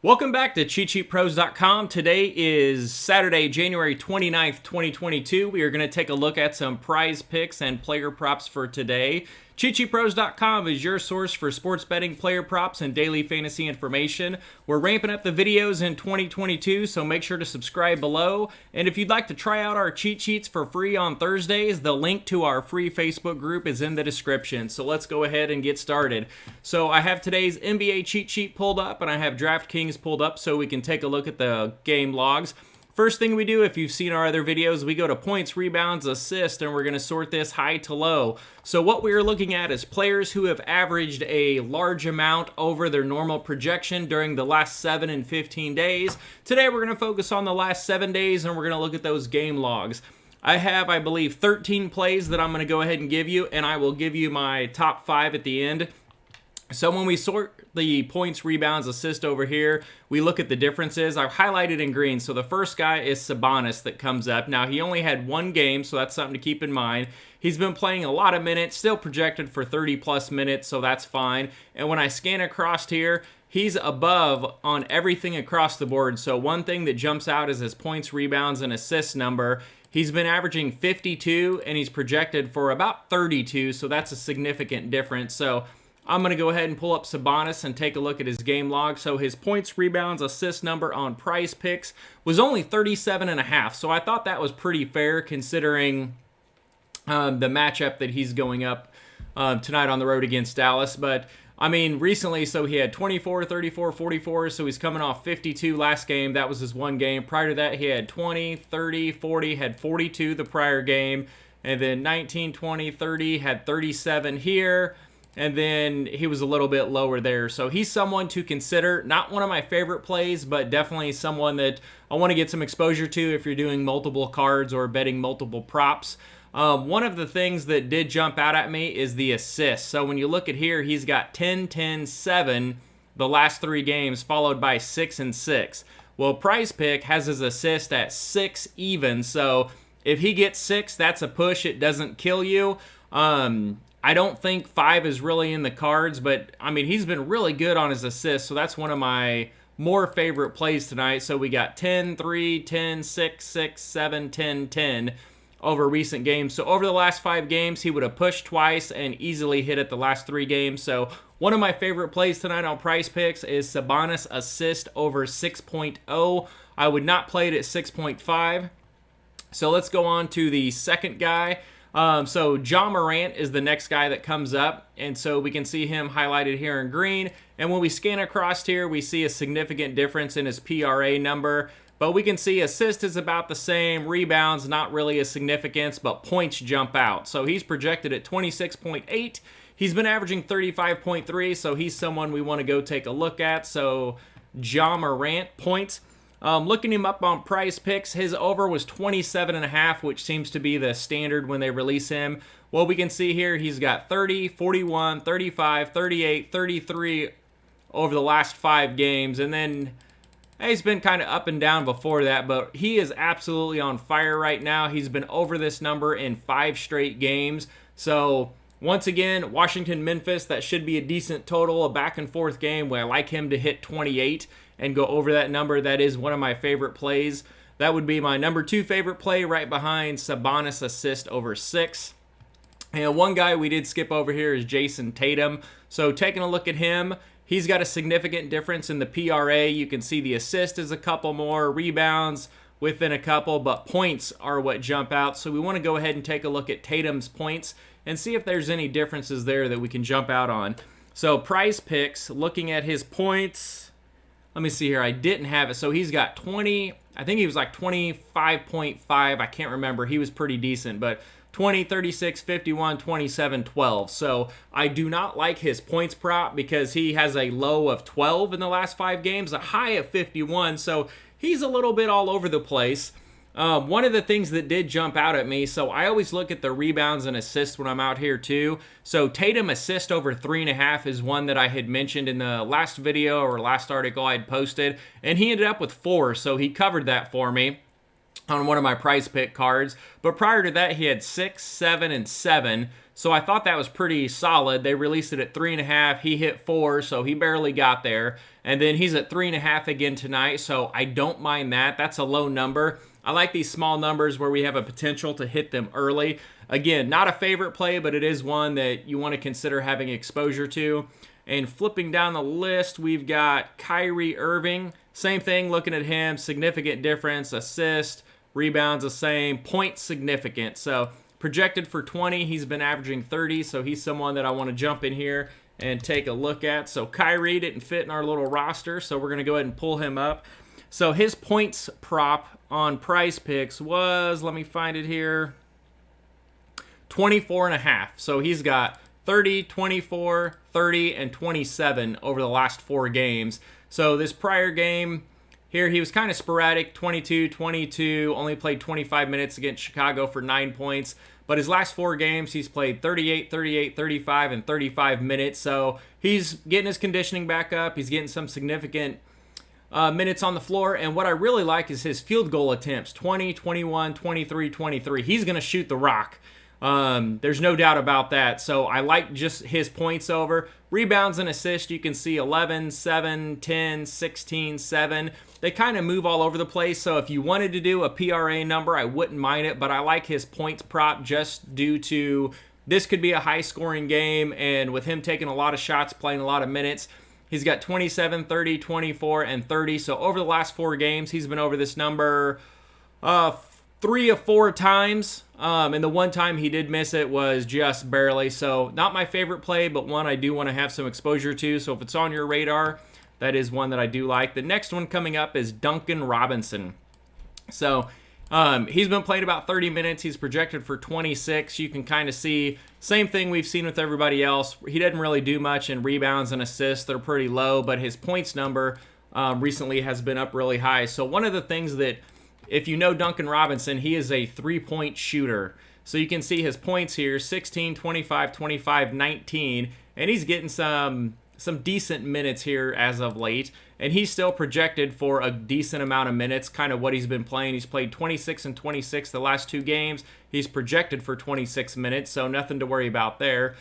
Welcome back to CheatSheetPros.com. Today is Saturday, January 29th, 2022. We are going to take a look at some prize picks and player props for today. CheatSheetPros.com is your source for sports betting, player props, and daily fantasy information. We're ramping up the videos in 2022, so make sure to subscribe below. And if you'd like to try out our cheat sheets for free on Thursdays, the link to our free Facebook group is in the description. So let's go ahead and get started. So I have today's NBA cheat sheet pulled up, and I have DraftKings pulled up so we can take a look at the game logs. First thing we do, if you've seen our other videos, we go to points, rebounds, assists, and we're going to sort this high to low. So what we're looking at is players who have averaged a large amount over their normal projection during the last 7 and 15 days. Today we're going to focus on the last 7 days, and we're going to look at those game logs. I have, I believe, 13 plays that I'm going to go ahead and give you, and I will give you my top 5 at the end. So when we sort the points, rebounds, assist over here, we look at the differences. I've highlighted in green. So the first guy is Sabonis that comes up. Now, he only had one game, so that's something to keep in mind. He's been playing a lot of minutes, still projected for 30-plus minutes, so that's fine. And when I scan across here, he's above on everything across the board. So one thing that jumps out is his points, rebounds, and assists number. He's been averaging 52, and he's projected for about 32, so that's a significant difference. So I'm going to go ahead and pull up Sabonis and take a look at his game log. So his points, rebounds, assist number on Prize Picks was only 37.5. So I thought that was pretty fair considering the matchup that he's going up tonight on the road against Dallas. But I mean, recently, so he had 24, 34, 44, so he's coming off 52 last game. That was his one game. Prior to that, he had 20, 30, 40, had 42 the prior game, and then 19, 20, 30, had 37 here. And then he was a little bit lower there. So he's someone to consider. Not one of my favorite plays, but definitely someone that I want to get some exposure to if you're doing multiple cards or betting multiple props. One of the things that did jump out at me is the assists. So when you look at here, he's got 10, 10, 7 the last 3 games, followed by 6 and 6. Well, Prize Pick has his assist at 6 even. So if he gets 6, that's a push. It doesn't kill you. I don't think 5 is really in the cards, but I mean, he's been really good on his assists, so that's one of my more favorite plays tonight. So we got 10, 3, 10, 6, 6, 7, 10, 10 over recent games. So over the last 5 games, he would have pushed twice and easily hit it the last 3 games. So one of my favorite plays tonight on Prize Picks is Sabonis assist over 6.0. I would not play it at 6.5. So let's go on to the second guy. So Marant is the next guy that comes up, and so we can see him highlighted here in green. And when we scan across here, we see a significant difference in his PRA number. But we can see assist is about the same, rebounds not really a significance, but points jump out. So he's projected at 26.8. He's been averaging 35.3, so he's someone we want to go take a look at. So Marant points. Looking him up on Prize Picks, his over was 27.5, which seems to be the standard when they release him. Well, we can see here he's got 30, 41, 35, 38, 33 over the last 5 games. And then he's been kind of up and down before that, but he is absolutely on fire right now. He's been over this number in 5 straight games. So once again, Washington-Memphis, that should be a decent total, a back-and-forth game where I like him to hit 28 and go over that number. That is one of my favorite plays. That would be my number 2 favorite play, right behind Sabonis assist over 6. And one guy we did skip over here is Jason Tatum. So taking a look at him, he's got a significant difference in the PRA. You can see the assist is a couple more, rebounds within a couple, but points are what jump out. So we want to go ahead and take a look at Tatum's points and see if there's any differences there that we can jump out on. So Prize Picks, looking at his points, let me see here. I didn't have it. So he's got 20. I think he was like 25.5. I can't remember. He was pretty decent. But 20, 36, 51, 27, 12. So I do not like his points prop because he has a low of 12 in the last 5 games, a high of 51. So he's a little bit all over the place. One of the things that did jump out at me, so I always look at the rebounds and assists when I'm out here too. So Tatum assist over 3.5 is one that I had mentioned in the last video or last article I had posted, and he ended up with 4, so he covered that for me. on one of my prize pick cards. But prior to that, he had 6, 7, and 7. So I thought that was pretty solid. They released it at 3.5. He hit 4, so he barely got there. And then he's at 3.5 again tonight, so I don't mind that. That's a low number. I like these small numbers where we have a potential to hit them early. Again, not a favorite play, but it is one that you want to consider having exposure to. And flipping down the list, we've got Kyrie Irving. Same thing, looking at him, significant difference, assist, rebounds the same, points significant. So projected for 20, he's been averaging 30, so he's someone that I want to jump in here and take a look at. So Kyrie didn't fit in our little roster, so we're going to go ahead and pull him up. So his points prop on Prize Picks was, let me find it here, 24.5. So he's got 30, 24, 30, and 27 over the last 4 games. So this prior game here, he was kind of sporadic, 22, 22, only played 25 minutes against Chicago for 9 points. But his last 4 games, he's played 38, 38, 35, and 35 minutes. So he's getting his conditioning back up. He's getting some significant minutes on the floor. And what I really like is his field goal attempts, 20, 21, 23, 23. He's going to shoot the rock. There's no doubt about that. So I like just his points over. Rebounds and assists, you can see 11, 7, 10, 16, 7. They kind of move all over the place. So if you wanted to do a PRA number, I wouldn't mind it. But I like his points prop just due to this could be a high-scoring game. And with him taking a lot of shots, playing a lot of minutes, he's got 27, 30, 24, and 30. So over the last 4 games, he's been over this number 3 or 4 times. And the one time he did miss it was just barely. So not my favorite play, but one I do want to have some exposure to. So if it's on your radar, that is one that I do like. The next one coming up is Duncan Robinson. So he's been playing about 30 minutes. He's projected for 26. You can kind of see same thing we've seen with everybody else. He doesn't really do much in rebounds and assists. They're pretty low, but his points number recently has been up really high. So one of the things that, if you know Duncan Robinson, he is a 3-point shooter. So you can see his points here, 16, 25, 25, 19. And he's getting some decent minutes here as of late. And he's still projected for a decent amount of minutes, kind of what he's been playing. He's played 26 and 26 the last 2 games. He's projected for 26 minutes, so nothing to worry about there.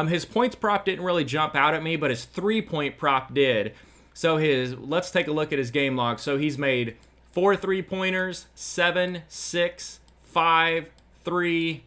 His points prop didn't really jump out at me, but his 3-point prop did. So let's take a look at his game log. So he's made 4 3-pointers, 7, 6, 5, 3,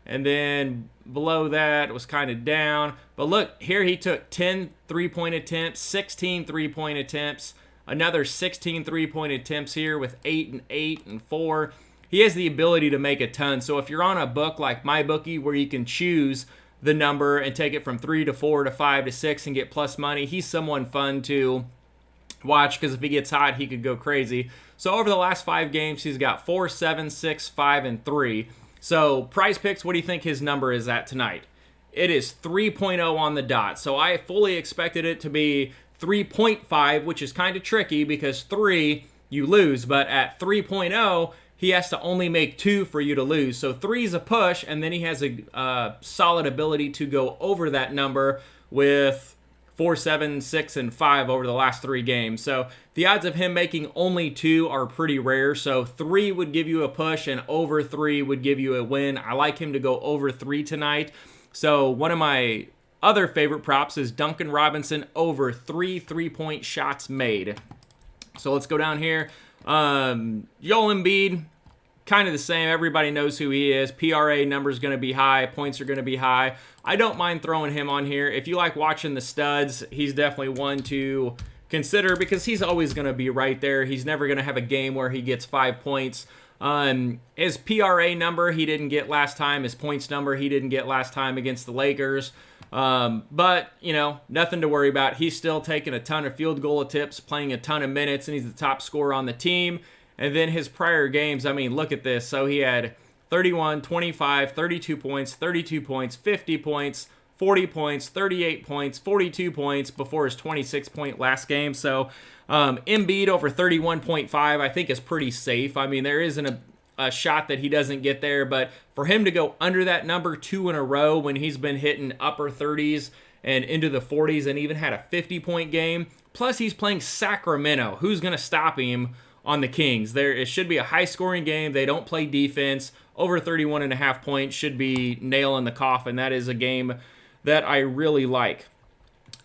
and then below that was kind of down. But look, here he took 10 3-point attempts, 16 3-point attempts, another 16 3-point attempts here with 8 and 8 and 4. He has the ability to make a ton. So if you're on a book like MyBookie where you can choose the number and take it from 3 to 4 to 5 to 6 and get plus money, he's someone fun to watch because if he gets hot, he could go crazy. So over the last 5 games, he's got 4, 7, 6, 5, and 3. So Prize Picks, what do you think his number is at tonight? It is 3.0 on the dot. So I fully expected it to be 3.5, which is kind of tricky because 3, you lose. But at 3.0, he has to only make 2 for you to lose. So 3 is a push, and then he has a solid ability to go over that number with 4, 7, 6, and 5 over the last 3 games. So the odds of him making only 2 are pretty rare. So 3 would give you a push and over 3 would give you a win. I like him to go over 3 tonight. So one of my other favorite props is Duncan Robinson over 3 3-point shots made. So let's go down here. Joel Embiid, kind of the same. Everybody knows who he is. PRA number is going to be high. Points are going to be high. I don't mind throwing him on here. If you like watching the studs, he's definitely one to consider because he's always going to be right there. He's never going to have a game where he gets 5 points. His PRA number he didn't get last time. His points number he didn't get last time against the Lakers. But, nothing to worry about. He's still taking a ton of field goal attempts, playing a ton of minutes, and he's the top scorer on the team. And then his prior games, look at this. So he had 31, 25, 32 points, 32 points, 50 points, 40 points, 38 points, 42 points before his 26-point last game. So Embiid over 31.5 I think is pretty safe. There isn't a shot that he doesn't get there, but for him to go under that number 2 in a row when he's been hitting upper 30s and into the 40s and even had a 50-point game, plus he's playing Sacramento. Who's going to stop him on the Kings. It should be a high-scoring game. They don't play defense. Over 31.5 points should be nail in the coffin. That is a game that I really like.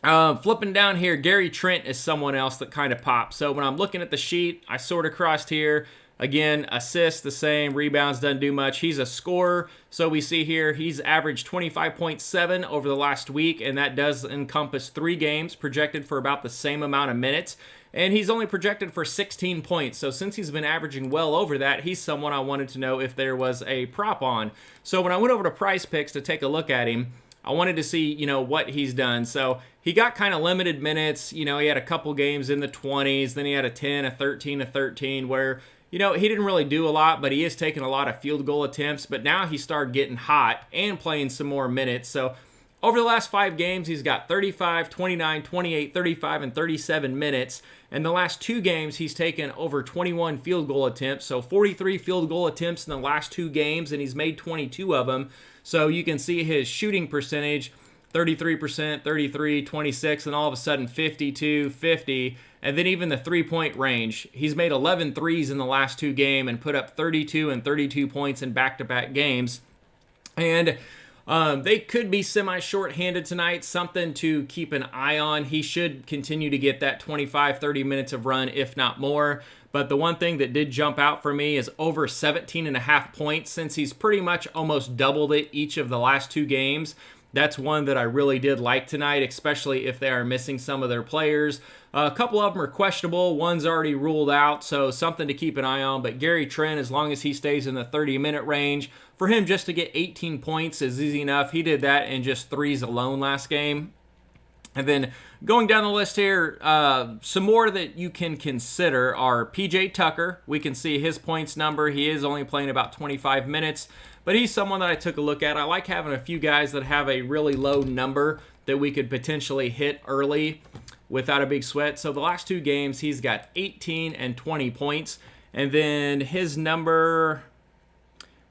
Flipping down here, Gary Trent is someone else that kind of pops. So when I'm looking at the sheet, I sort of crossed here. Again, assists the same, rebounds doesn't do much. He's a scorer. So we see here he's averaged 25.7 over the last week, and that does encompass 3 games, projected for about the same amount of minutes. And he's only projected for 16 points. So since he's been averaging well over that, he's someone I wanted to know if there was a prop on. So when I went over to Price Picks to take a look at him, I wanted to see, what he's done. So he got kind of limited minutes. He had a couple games in the 20s. Then he had a 10, a 13, a 13 where, he didn't really do a lot, but he is taking a lot of field goal attempts. But now he started getting hot and playing some more minutes. So over the last 5 games, he's got 35, 29, 28, 35, and 37 minutes. And the last 2 games, he's taken over 21 field goal attempts. So 43 field goal attempts in the last 2 games, and he's made 22 of them. So you can see his shooting percentage, 33%, 33, 26, and all of a sudden 52, 50. And then even the three-point range. He's made 11 threes in the last 2 games and put up 32 and 32 points in back-to-back games. And they could be semi-short-handed tonight, something to keep an eye on. He should continue to get that 25, 30 minutes of run, if not more. But the one thing that did jump out for me is over 17.5 points, since he's pretty much almost doubled it each of the last 2 games. That's one that I really did like tonight, especially if they are missing some of their players. A couple of them are questionable. One's already ruled out, so something to keep an eye on. But Gary Trent, as long as he stays in the 30-minute range, for him just to get 18 points is easy enough. He did that in just 3s alone last game. And then going down the list here, some more that you can consider are PJ Tucker. We can see his points number. He is only playing about 25 minutes, but he's someone that I took a look at. I like having a few guys that have a really low number that we could potentially hit early without a big sweat. So the last 2 games, he's got 18 and 20 points. And then his number,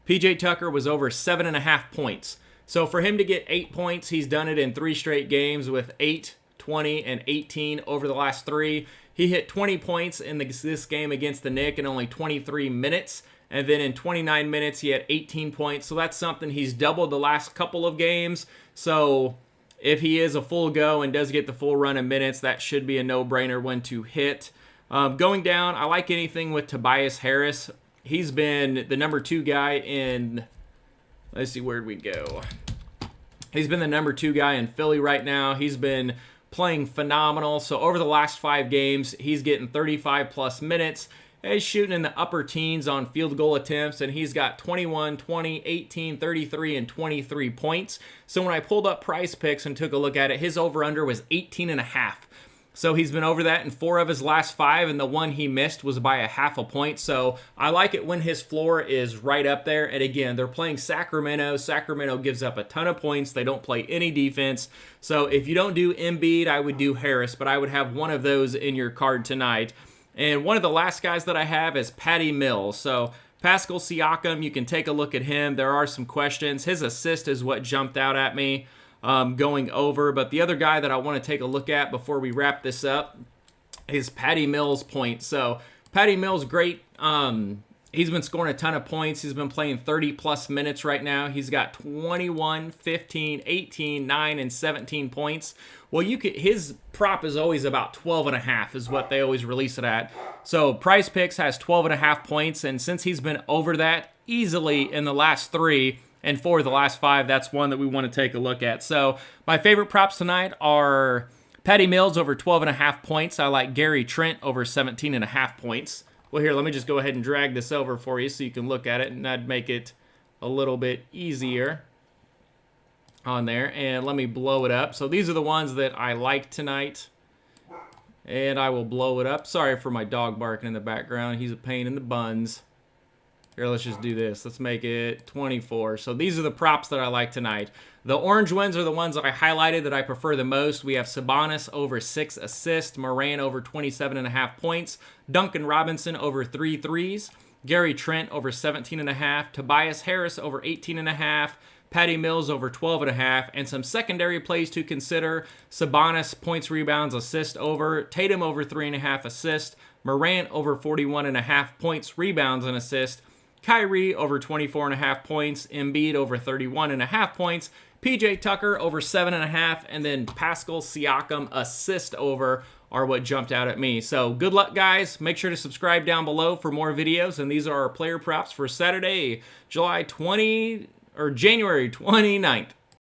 PJ Tucker, was over 7.5 points. So for him to get 8 points, he's done it in 3 straight games with 8, 20, and 18 over the last 3. He hit 20 points in this game against the Knicks in only 23 minutes. And then in 29 minutes, he had 18 points. So that's something he's doubled the last couple of games. So if he is a full go and does get the full run of minutes, that should be a no-brainer one to hit. Going down, I like anything with Tobias Harris. He's been the number 2 guy in... Let's see, where'd we go? He's been the number 2 guy in Philly right now. He's been playing phenomenal. So over the last 5 games, he's getting 35-plus minutes. He's shooting in the upper teens on field goal attempts, and he's got 21, 20, 18, 33, and 23 points. So when I pulled up Price Picks and took a look at it, his over-under was 18.5. So he's been over that in 4 of his last 5, and the one he missed was by a half a point. So I like it when his floor is right up there. And again, they're playing Sacramento. Sacramento gives up a ton of points. They don't play any defense. So if you don't do Embiid, I would do Harris, but I would have one of those in your card tonight. And one of the last guys that I have is Patty Mills. So Pascal Siakam, you can take a look at him. There are some questions. His assist is what jumped out at me. Going over, but the other guy that I want to take a look at before we wrap this up is Patty Mills' points. So Patty Mills, great. He's been scoring a ton of points. He's been playing 30-plus minutes right now. He's got 21, 15, 18, 9, and 17 points. Well, his prop is always about 12.5 is what they always release it at. So Price Picks has 12.5 points, and since he's been over that easily in the last 3, and 4 of the last 5, that's one that we want to take a look at. So my favorite props tonight are Patty Mills over 12.5 points. I like Gary Trent over 17.5 points. Well, here, let me just go ahead and drag this over for you so you can look at it, and that'd make it a little bit easier on there. And let me blow it up. So these are the ones that I like tonight, and I will blow it up. Sorry for my dog barking in the background. He's a pain in the buns. Here, let's just do this. Let's make it 24. So these are the props that I like tonight. The orange ones are the ones that I highlighted that I prefer the most. We have Sabonis over 6 assists, Marant over 27.5 points, Duncan Robinson over 3 threes, Gary Trent over 17.5, Tobias Harris over 18.5, Patty Mills over 12.5, and some secondary plays to consider. Sabonis, points, rebounds, assist over. Tatum over 3.5 assists. Marant over 41.5 points, rebounds, and assists. Kyrie over 24.5 points. Embiid over 31.5 points. PJ Tucker over 7.5, and then Pascal Siakam assist over are what jumped out at me. So good luck, guys. Make sure to subscribe down below for more videos, and these are our player props for Saturday, January 29th.